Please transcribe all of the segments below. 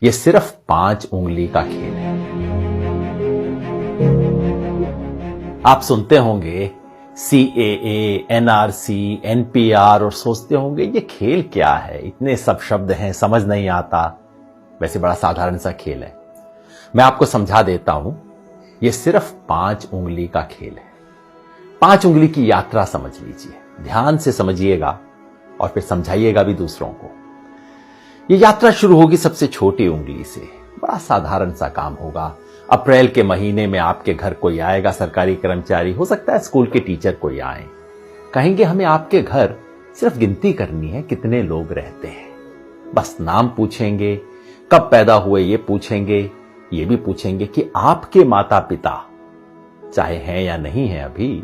ये सिर्फ 5 उंगली का खेल है। आप सुनते होंगे CAA, NRC, NPR और सोचते होंगे ये खेल क्या है, इतने सब शब्द हैं, समझ नहीं आता। वैसे बड़ा साधारण सा खेल है। मैं आपको समझा देता हूं, ये सिर्फ 5 उंगली का खेल है। 5 उंगली की यात्रा समझ लीजिए, ध्यान से समझिएगा और फिर समझाइएगा भी दूसरों को। ये यात्रा शुरू होगी सबसे छोटी उंगली से। बड़ा साधारण सा काम होगा। अप्रैल के महीने में आपके घर कोई आएगा, सरकारी कर्मचारी, हो सकता है स्कूल के टीचर कोई आए, कहेंगे हमें आपके घर सिर्फ गिनती करनी है कितने लोग रहते हैं। बस नाम पूछेंगे, कब पैदा हुए ये पूछेंगे, ये भी पूछेंगे कि आपके माता पिता चाहे हैं या नहीं है अभी,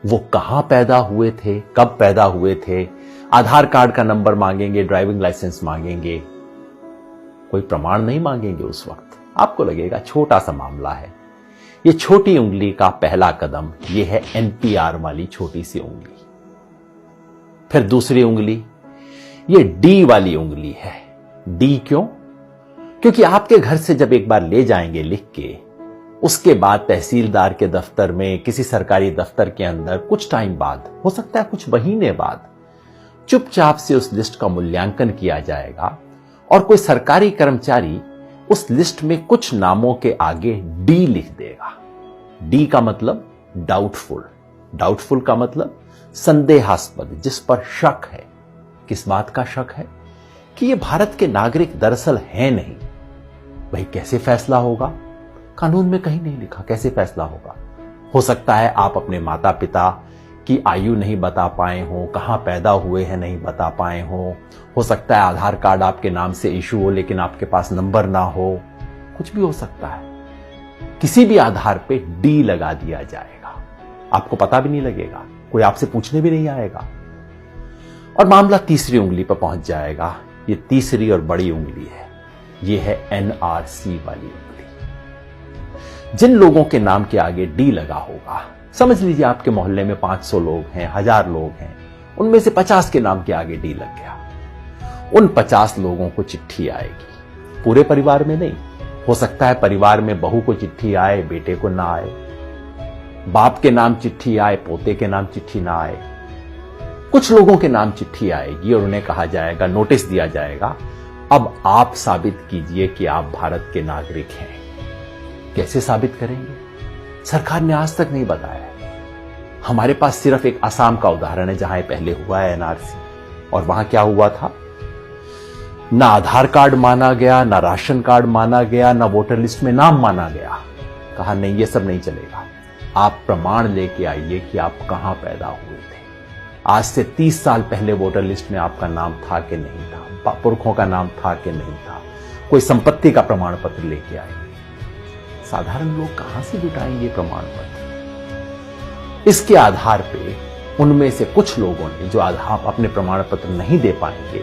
वो कहां पैदा हुए थे, कब पैदा हुए थे। आधार कार्ड का नंबर मांगेंगे, ड्राइविंग लाइसेंस मांगेंगे, कोई प्रमाण नहीं मांगेंगे। उस वक्त आपको लगेगा छोटा सा मामला है। ये छोटी उंगली का पहला कदम ये है NPR वाली छोटी सी उंगली। फिर दूसरी उंगली ये D वाली उंगली है। D क्यों? क्योंकि आपके घर से जब एक बार ले जाएंगे लिख के, उसके बाद तहसीलदार के दफ्तर में, किसी सरकारी दफ्तर के अंदर कुछ टाइम बाद, हो सकता है कुछ महीने बाद, चुपचाप से उस लिस्ट का मूल्यांकन किया जाएगा और कोई सरकारी कर्मचारी उस लिस्ट में कुछ नामों के आगे D लिख देगा। D का मतलब डाउटफुल, डाउटफुल का मतलब संदेहास्पद, जिस पर शक है। किस बात का शक है? कि ये भारत के नागरिक दरअसल हैं नहीं। भाई कैसे फैसला होगा? कानून में कहीं नहीं लिखा कैसे फैसला होगा। हो सकता है आप अपने माता पिता की आयु नहीं बता पाए हो, कहां पैदा हुए हैं नहीं बता पाए हो सकता है आधार कार्ड आपके नाम से इशू हो लेकिन आपके पास नंबर ना हो, कुछ भी हो सकता है। किसी भी आधार पे D लगा दिया जाएगा, आपको पता भी नहीं लगेगा, कोई आपसे पूछने भी नहीं आएगा और मामला तीसरी उंगली पर पहुंच जाएगा। ये तीसरी और बड़ी उंगली है, ये है NRC वाली उंगली। जिन लोगों के नाम के आगे D लगा होगा, समझ लीजिए आपके मोहल्ले में 500 लोग हैं, 1000 लोग हैं, उनमें से 50 के नाम के आगे D लग गया। उन 50 लोगों को चिट्ठी आएगी, पूरे परिवार में नहीं। हो सकता है परिवार में बहू को चिट्ठी आए, बेटे को ना आए, बाप के नाम चिट्ठी आए, पोते के नाम चिट्ठी ना आए। कुछ लोगों के नाम चिट्ठी आएगी और उन्हें कहा जाएगा, नोटिस दिया जाएगा, अब आप साबित कीजिए कि आप भारत के नागरिक हैं। कैसे साबित करेंगे? सरकार ने आज तक नहीं बताया। हमारे पास सिर्फ एक असम का उदाहरण है जहां पहले हुआ है NRC, और वहां क्या हुआ था? ना आधार कार्ड माना गया, ना राशन कार्ड माना गया, ना वोटर लिस्ट में नाम माना गया। कहा नहीं, ये सब नहीं चलेगा, आप प्रमाण लेके आइए कि आप कहां पैदा हुए थे। आज से 30 साल पहले वोटर लिस्ट में आपका नाम था कि नहीं था, पुरखों का नाम था कि नहीं था, कोई संपत्ति का प्रमाण पत्र लेके आइए। साधारण लोग कहां से जुटाएंगे प्रमाण पत्र? इसके आधार पे उनमें से कुछ लोगों ने जो आधार अपने प्रमाण पत्र नहीं दे पाएंगे,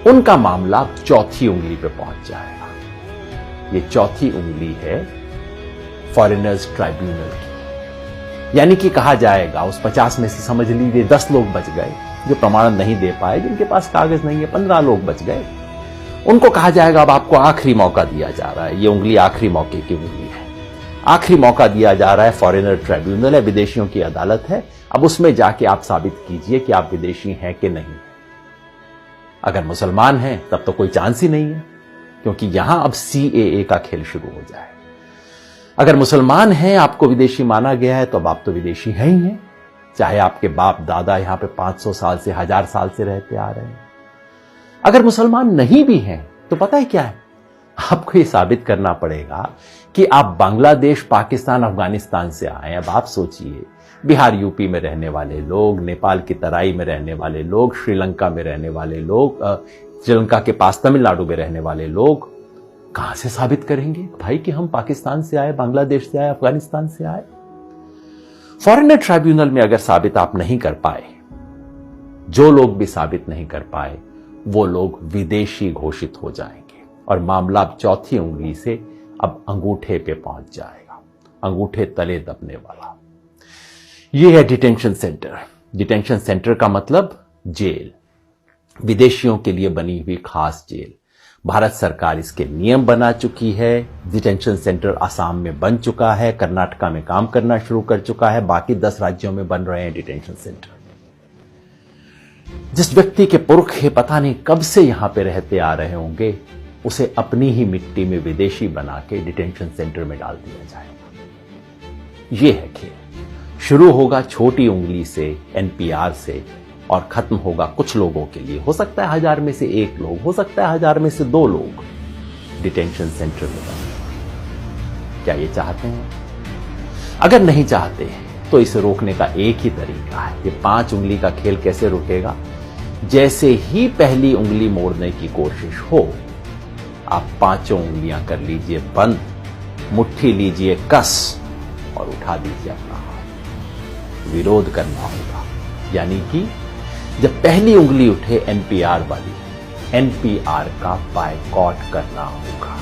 उनका मामला चौथी उंगली पे पहुंच जाएगा। ये चौथी उंगली है फॉरेनर्स ट्राइब्यूनल की। यानी कि कहा जाएगा उस 50 में से समझ लीजिए 10 लोग बच गए जो प्रमाण नहीं दे पाए, जिनके पास कागज नहीं है, 15 लोग बच गए। उनको कहा जाएगा अब आपको आखिरी मौका दिया जा रहा है। ये उंगली आखिरी मौके की उंगली है, आखिरी मौका दिया जा रहा है। फॉरेनर ट्राइब्यूनल है, विदेशियों की अदालत है। अब उसमें जाके आप साबित कीजिए कि आप विदेशी हैं कि नहीं। अगर मुसलमान हैं तब तो कोई चांस ही नहीं है, क्योंकि यहां अब CAA का खेल शुरू हो जाए। अगर मुसलमान हैं, आपको विदेशी माना गया है, तो अब आप तो विदेशी हैं ही हैं, चाहे आपके बाप दादा यहां पे 500 साल से 1000 साल से रहते आ रहे हैं। अगर मुसलमान नहीं भी हैं तो पता है क्या है, आपको ये साबित करना पड़ेगा कि आप बांग्लादेश, पाकिस्तान, अफगानिस्तान से आए। अब आप सोचिए, बिहार यूपी में रहने वाले लोग, नेपाल की तराई में रहने वाले लोग, श्रीलंका में रहने वाले लोग, श्रीलंका के पास तमिलनाडु में रहने वाले लोग कहां से साबित करेंगे भाई कि हम पाकिस्तान से आए, बांग्लादेश से आए, अफगानिस्तान से आए? फॉरेनर ट्राइब्यूनल में अगर साबित आप नहीं कर पाए, जो लोग भी साबित नहीं कर पाए, वो लोग विदेशी घोषित हो जाएंगे और मामला अब चौथी उंगली से अब अंगूठे पे पहुंच जाएगा, अंगूठे तले दबने वाला। ये है डिटेंशन सेंटर। डिटेंशन सेंटर का मतलब जेल, विदेशियों के लिए बनी हुई खास जेल। भारत सरकार इसके नियम बना चुकी है। डिटेंशन सेंटर असम में बन चुका है, कर्नाटका में काम करना शुरू कर चुका है, बाकी 10 राज्यों में बन रहे हैं डिटेंशन सेंटर। जिस व्यक्ति के पुरखे पता नहीं कब से यहां पे रहते आ रहे होंगे, उसे अपनी ही मिट्टी में विदेशी बना के डिटेंशन सेंटर में डाल दिया जाएगा। यह है खेल। शुरू होगा छोटी उंगली से, एनपीआर से, और खत्म होगा कुछ लोगों के लिए। हो सकता है 1000 में से 1 लोग, हो सकता है 1000 में से 2 लोग डिटेंशन सेंटर में बने। क्या ये चाहते हैं? अगर नहीं चाहते तो इसे रोकने का एक ही तरीका है। ये 5 उंगली का खेल कैसे रुकेगा? जैसे ही पहली उंगली मोड़ने की कोशिश हो, आप 5 उंगलियां कर लीजिए बंद, मुट्ठी लीजिए कस और उठा दीजिए अपना हाथ। विरोध करना होगा, यानी कि जब पहली उंगली उठे एनपीआर वाली, एनपीआर का बायकॉट करना होगा।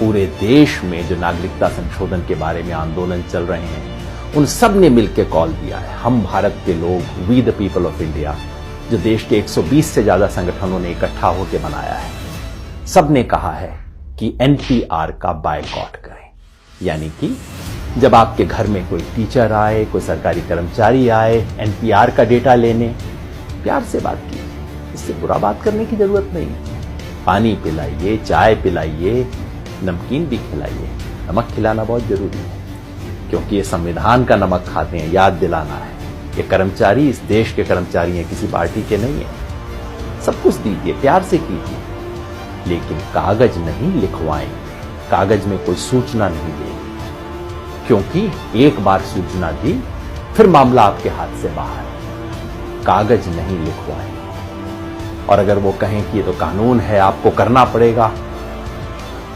पूरे देश में जो नागरिकता संशोधन के बारे में आंदोलन चल रहे हैं, उन सब ने मिलकर कॉल दिया है। हम भारत के लोग, we the people of India, जो देश के 120 से ज्यादा संगठनों ने इकट्ठा होकर बनाया है, सब ने कहा है कि एनपीआर का बायकॉट करें। यानी कि जब आपके घर में कोई टीचर आए, कोई सरकारी कर्मचारी आए एनपीआर का डेटा लेने, प्यार से बात कीजिए, इससे बुरा बात करने की जरूरत नहीं। पानी पिलाइए, चाय पिलाइए, नमकीन भी खिलाइए। नमक खिलाना बहुत जरूरी है, क्योंकि ये संविधान का नमक खाते हैं, याद दिलाना है। ये कर्मचारी इस देश के कर्मचारी हैं, किसी पार्टी के नहीं है। सब कुछ दीजिए, प्यार से कीजिए, लेकिन कागज नहीं लिखवाएं, कागज में कोई सूचना नहीं देंगे, क्योंकि एक बार सूचना दी फिर मामला आपके हाथ से बाहर है। कागज नहीं लिखवाएं। और अगर वो कहें कि ये तो कानून है, आपको करना पड़ेगा,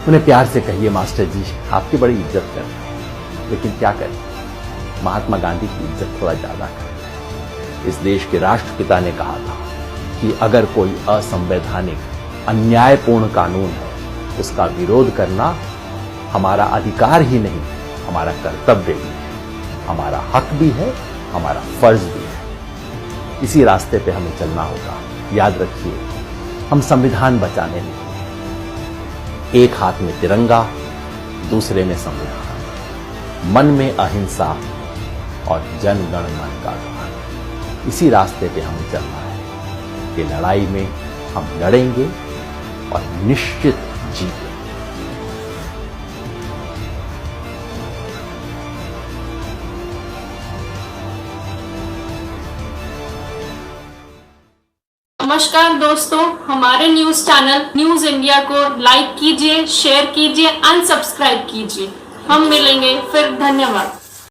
उन्हें प्यार से कहिए, मास्टर जी आपकी बड़ी इज्जत कर रहे हैं, लेकिन क्या करें, महात्मा गांधी की इज्जत थोड़ा ज्यादा करें। इस देश के राष्ट्रपिता ने कहा था कि अगर कोई असंवैधानिक, अन्यायपूर्ण कानून है, उसका विरोध करना हमारा अधिकार ही नहीं, हमारा कर्तव्य भी है, हमारा हक भी है, हमारा फर्ज भी है। इसी रास्ते पे हमें चलना होगा। याद रखिए, हम संविधान बचाने निकले। एक हाथ में तिरंगा, दूसरे में संविधान, मन में अहिंसा और जन गण मन का गान। इसी रास्ते पे हमें चलना है। ये लड़ाई में हम लड़ेंगे और निश्चित जीतेंगे। नमस्कार दोस्तों, हमारे न्यूज चैनल न्यूज इंडिया को लाइक कीजिए, शेयर कीजिए, अनसब्सक्राइब कीजिए। हम मिलेंगे फिर। धन्यवाद।